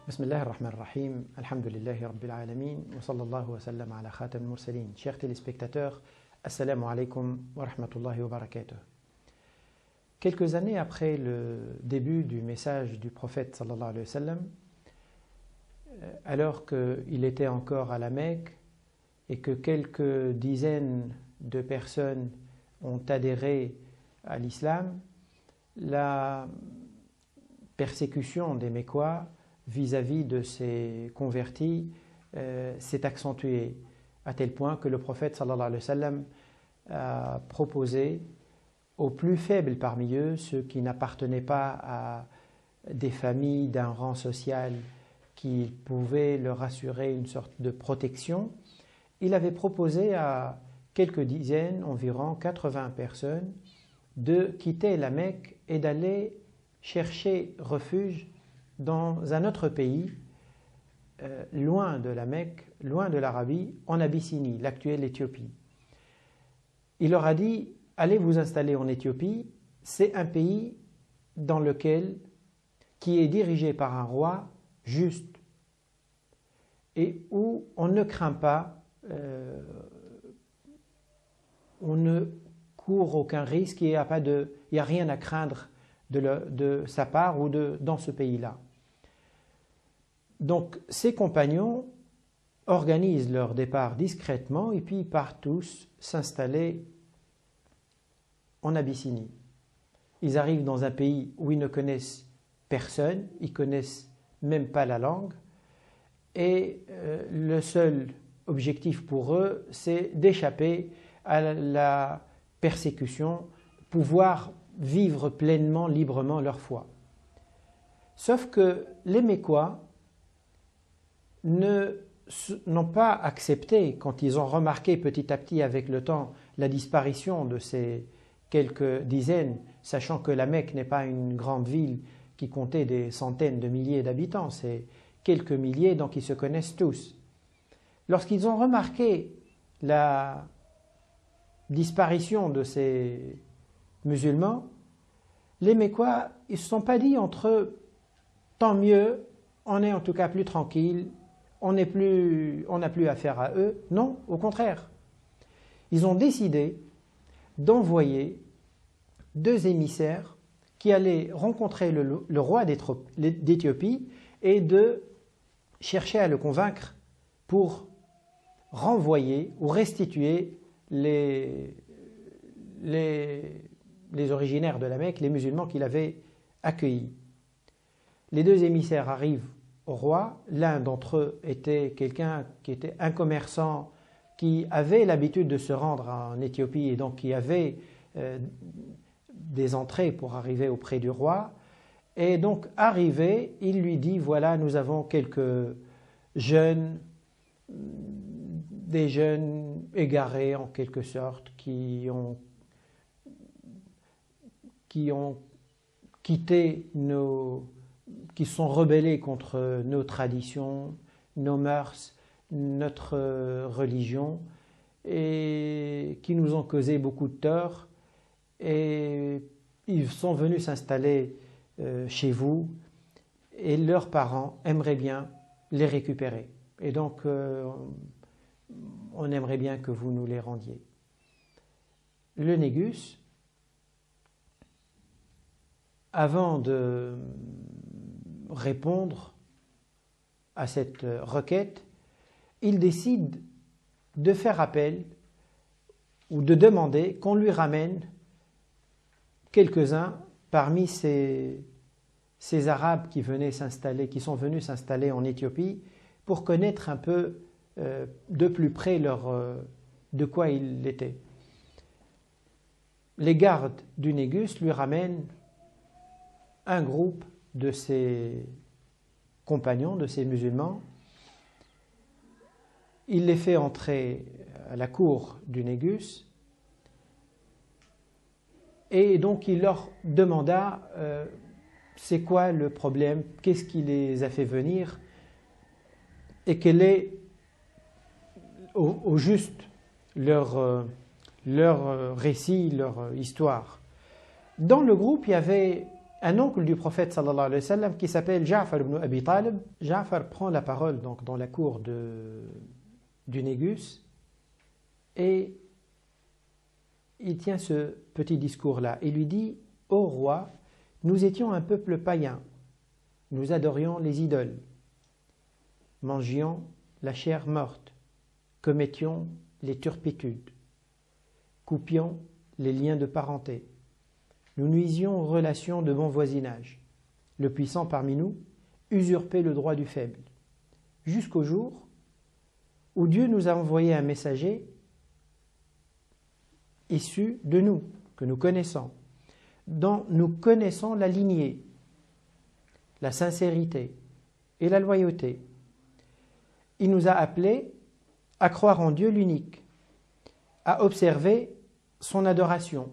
بسم الله الرحمن الرحيم, alhamdulillahi rabbil alamin, wa sallallahu wa sallam ala khatam al-mursalin. Chers téléspectateurs, assalamu alaikum wa rahmatullahi wa barakatuh. Quelques années après le début du message du prophète sallallahu alayhi wa sallam, alors qu'il était encore à la Mecque et que quelques dizaines de personnes ont adhéré à l'islam, la persécution des Mécois vis-à-vis de ces convertis s'est accentuée à tel point que le prophète sallallahu alayhi wa sallam a proposé aux plus faibles parmi eux, ceux qui n'appartenaient pas à des familles d'un rang social qui pouvaient leur assurer une sorte de protection, il avait proposé à quelques dizaines, environ 80 personnes, de quitter la Mecque et d'aller chercher refuge dans un autre pays, loin de la Mecque, loin de l'Arabie, en Abyssinie, l'actuelle Éthiopie. Il leur a dit, allez vous installer en Éthiopie, c'est un pays qui est dirigé par un roi juste et où on ne craint pas, on ne court aucun risque, il n'y a rien à craindre de sa part ou dans ce pays-là. Donc ses compagnons organisent leur départ discrètement et puis partent tous s'installer en Abyssinie. Ils arrivent dans un pays où ils ne connaissent personne, ils ne connaissent même pas la langue et le seul objectif pour eux, c'est d'échapper à la persécution, pouvoir vivre pleinement, librement leur foi. Sauf que les Mécois n'ont pas accepté, quand ils ont remarqué petit à petit avec le temps la disparition de ces quelques dizaines, sachant que la Mecque n'est pas une grande ville qui comptait des centaines de milliers d'habitants, c'est quelques milliers, donc ils se connaissent tous. Lorsqu'ils ont remarqué la disparition de ces musulmans, les Mécois, ils ne se sont pas dit entre eux, tant mieux, on est en tout cas plus tranquille, on n'a plus affaire à eux. Non, au contraire. Ils ont décidé d'envoyer deux émissaires qui allaient rencontrer le roi d'Éthiopie et de chercher à le convaincre pour renvoyer ou restituer les originaires de la Mecque, les musulmans qu'il avait accueillis. Les deux émissaires arrivent au roi. L'un d'entre eux était quelqu'un qui était un commerçant qui avait l'habitude de se rendre en Éthiopie et donc qui avait des entrées pour arriver auprès du roi. Et donc arrivé, il lui dit, voilà, nous avons quelques jeunes, des jeunes égarés en quelque sorte, qui ont quitté qui sont rebellés contre nos traditions, nos mœurs, notre religion, et qui nous ont causé beaucoup de tort, et ils sont venus s'installer chez vous, et leurs parents aimeraient bien les récupérer. Et donc, on aimerait bien que vous nous les rendiez. Le Négus, avant de répondre à cette requête, il décide de faire appel ou de demander qu'on lui ramène quelques-uns parmi ces Arabes qui sont venus s'installer en Éthiopie pour connaître un peu de plus près de quoi il était. Les gardes du Négus lui ramènent un groupe de ses compagnons, de ses musulmans. Il les fait entrer à la cour du Négus et donc il leur demanda c'est quoi le problème, qu'est-ce qui les a fait venir et quel est au juste leur récit, leur histoire. Dans le groupe, il y avait un oncle du prophète sallallahu alayhi wa sallam qui s'appelle Ja'far ibn Abi Talib. Ja'far prend la parole donc dans la cour du Négus et il tient ce petit discours-là. Il lui dit: Ô roi, nous étions un peuple païen, nous adorions les idoles, mangions la chair morte, commettions les turpitudes, coupions les liens de parenté, nous nuisions aux relations de bon voisinage. Le puissant parmi nous usurpait le droit du faible, jusqu'au jour où Dieu nous a envoyé un messager issu de nous, que nous connaissons, dont nous connaissons la lignée, la sincérité et la loyauté. Il nous a appelés à croire en Dieu l'unique, à observer son adoration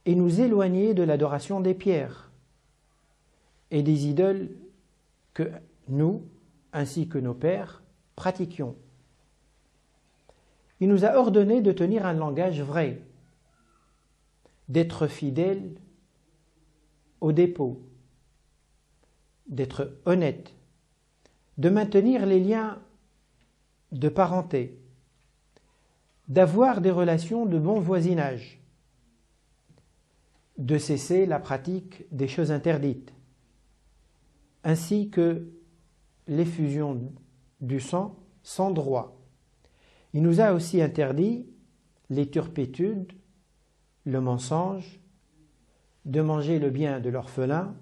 et nous éloigner de l'adoration des pierres et des idoles que nous, ainsi que nos pères, pratiquions. Il nous a ordonné de tenir un langage vrai, d'être fidèles au dépôt, d'être honnête, de maintenir les liens de parenté, d'avoir des relations de bon voisinage, de cesser la pratique des choses interdites, ainsi que l'effusion du sang sans droit. Il nous a aussi interdit les turpitudes, le mensonge, de manger le bien de l'orphelin,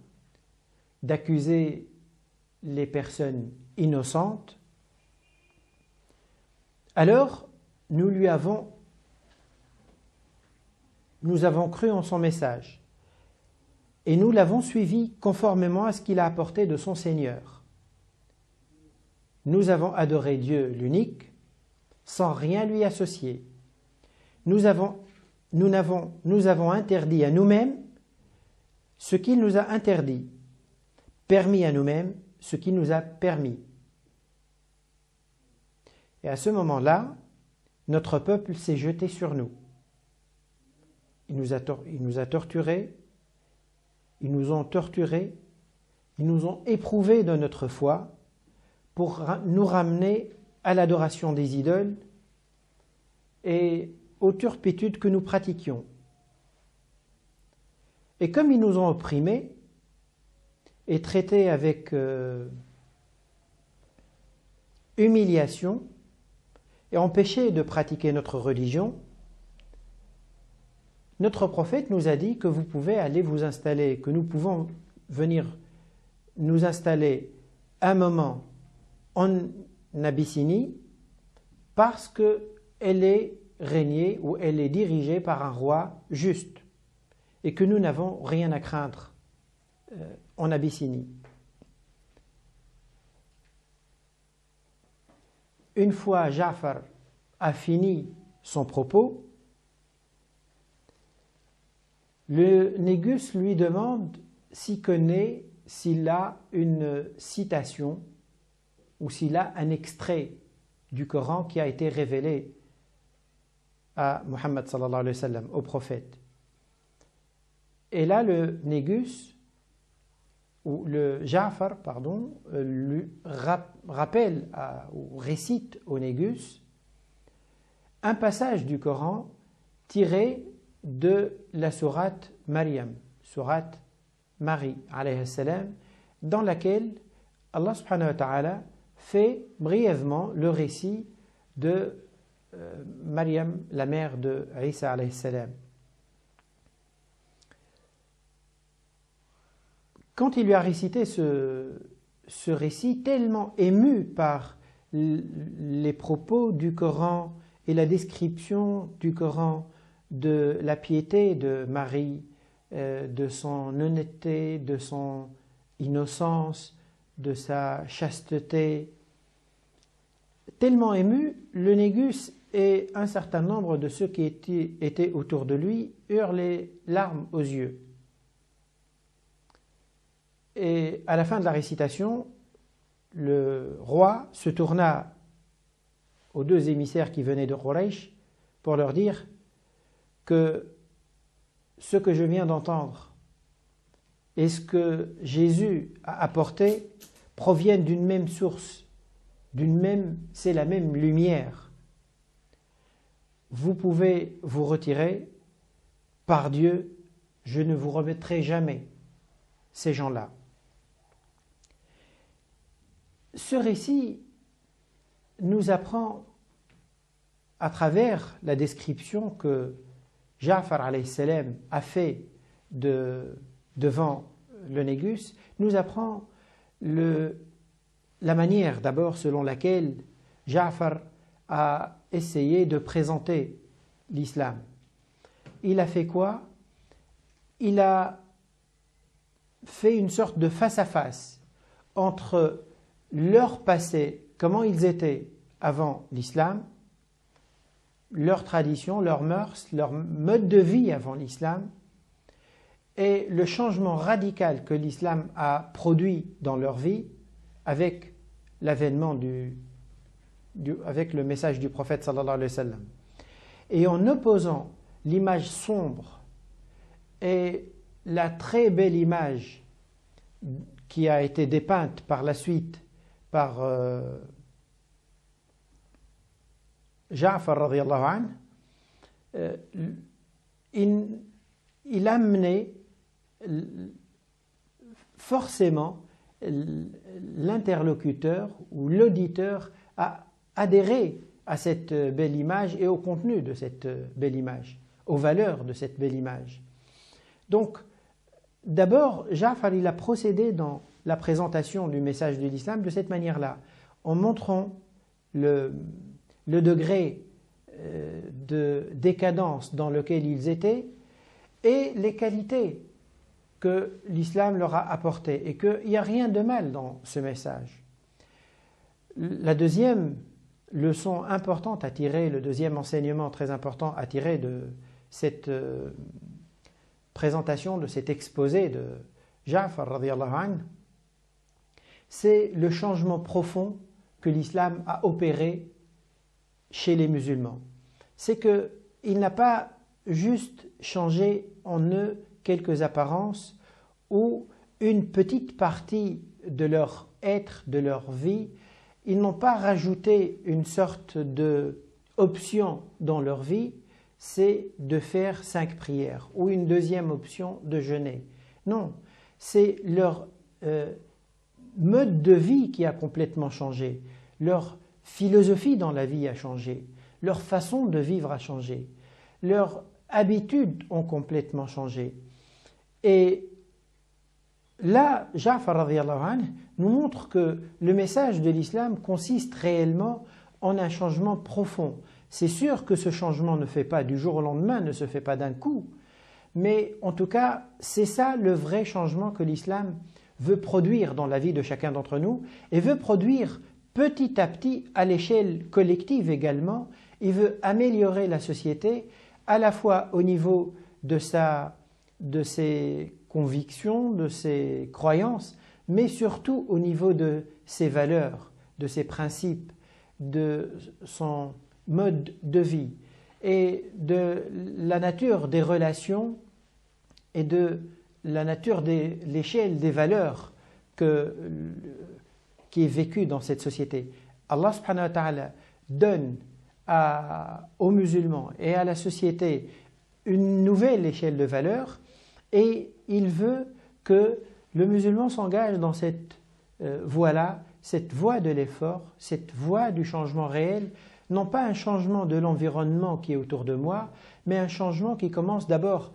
d'accuser les personnes innocentes. Alors, nous avons cru en son message et nous l'avons suivi conformément à ce qu'il a apporté de son Seigneur. Nous avons adoré Dieu l'unique sans rien lui associer. Nous avons interdit à nous-mêmes ce qu'il nous a interdit, permis à nous-mêmes ce qu'il nous a permis. Et à ce moment-là, notre peuple s'est jeté sur nous. Il nous a torturés, ils nous ont torturés, ils nous ont éprouvés de notre foi pour nous ramener à l'adoration des idoles et aux turpitudes que nous pratiquions. Et comme ils nous ont opprimés et traités avec humiliation et empêchés de pratiquer notre religion, notre prophète nous a dit que vous pouvez aller vous installer, que nous pouvons venir nous installer un moment en Abyssinie parce qu'elle est régnée ou elle est dirigée par un roi juste et que nous n'avons rien à craindre en Abyssinie. Une fois Ja'far a fini son propos, le Négus lui demande s'il connaît, s'il a une citation ou s'il a un extrait du Coran qui a été révélé à Muhammad sallallahu alayhi wa sallam, au prophète. Et là, le Négus, ou le Ja'far, pardon, lui rappelle ou récite au Négus un passage du Coran tiré de la sourate Maryam, sourate Marie, alayhi salam, dans laquelle Allah subhanahu wa ta'ala fait brièvement le récit de Maryam, la mère de Isa alayhi salam. Quand il lui a récité ce récit, tellement ému par les propos du Coran et la description du Coran de la piété de Marie, de son honnêteté, de son innocence, de sa chasteté, tellement ému, le Négus et un certain nombre de ceux qui étaient autour de lui eurent les larmes aux yeux. Et à la fin de la récitation, le roi se tourna aux deux émissaires qui venaient de Quraysh pour leur dire que ce que je viens d'entendre et ce que Jésus a apporté proviennent d'une même source, c'est la même lumière. Vous pouvez vous retirer, par Dieu, je ne vous remettrai jamais ces gens-là. Ce récit nous apprend, à travers la description que Ja'far alayhi salam a fait devant le Négus, nous apprend la manière d'abord selon laquelle Ja'far a essayé de présenter l'islam. Il a fait quoi? Il a fait une sorte de face-à-face entre leur passé, comment ils étaient avant l'islam, leur tradition, leurs mœurs, leur mode de vie avant l'islam, et le changement radical que l'islam a produit dans leur vie avec l'avènement avec le message du prophète sallallahu alayhi wa sallam. Et en opposant l'image sombre et la très belle image qui a été dépeinte par la suite par Ja'far radiyallahu anhu, il a amené forcément l'interlocuteur ou l'auditeur à adhérer à cette belle image et au contenu de cette belle image, aux valeurs de cette belle image. Donc, d'abord, Ja'far il a procédé dans la présentation du message de l'islam de cette manière-là, en montrant le degré de décadence dans lequel ils étaient et les qualités que l'islam leur a apportées et qu'il n'y a rien de mal dans ce message. La deuxième leçon importante à tirer, le deuxième enseignement très important à tirer de cette présentation, de cet exposé de Ja'far radiyallahu anhu, c'est le changement profond que l'islam a opéré chez les musulmans. C'est qu'il n'a pas juste changé en eux quelques apparences ou une petite partie de leur être, de leur vie. Ils n'ont pas rajouté une sorte d'option dans leur vie, c'est de faire 5 prières, ou une deuxième option de jeûner. Non, c'est leur mode de vie qui a complètement changé, leur philosophie dans la vie a changé, leur façon de vivre a changé, leurs habitudes ont complètement changé. Et là, Ja'far radiyallahu anhu nous montre que le message de l'islam consiste réellement en un changement profond. C'est sûr que ce changement ne fait pas du jour au lendemain, ne se fait pas d'un coup, mais en tout cas, c'est ça le vrai changement que l'islam veut produire dans la vie de chacun d'entre nous et veut produire petit à petit à l'échelle collective également. Il veut améliorer la société à la fois au niveau de ses convictions, de ses croyances, mais surtout au niveau de ses valeurs, de ses principes, de son mode de vie et de la nature des relations et de la nature de l'échelle des valeurs qui est vécue dans cette société. Allah subhanahu wa ta'ala donne aux musulmans et à la société une nouvelle échelle de valeurs et il veut que le musulman s'engage dans cette voie-là, cette voie de l'effort, cette voie du changement réel, non pas un changement de l'environnement qui est autour de moi, mais un changement qui commence d'abord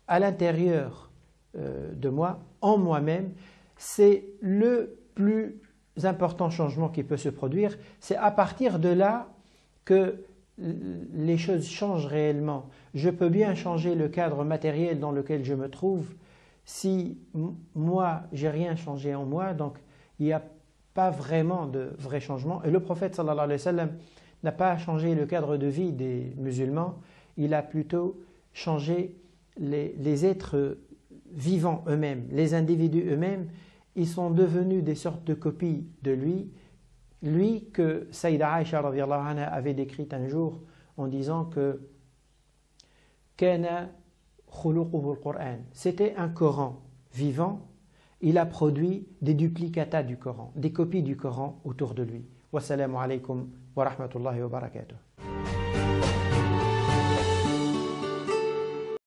à l'intérieur de moi, en moi-même. C'est le plus important changement qui peut se produire. C'est à partir de là que les choses changent réellement. Je peux bien changer le cadre matériel dans lequel je me trouve. Si moi, j'ai rien changé en moi, donc il n'y a pas vraiment de vrai changement. Et le prophète sallallahu alayhi wa sallam n'a pas changé le cadre de vie des musulmans, il a plutôt changé les êtres vivants eux-mêmes, les individus eux-mêmes. Ils sont devenus des sortes de copies de lui que Sayyida Aïcha radiyallahu anha avait décrit un jour en disant que kana khuluquhu al-Qur'an, c'était un Coran, vivant, il a produit des duplicata du Coran, des copies du Coran autour de lui. Wassalamu alaikum wa rahmatullahi wa barakatuh.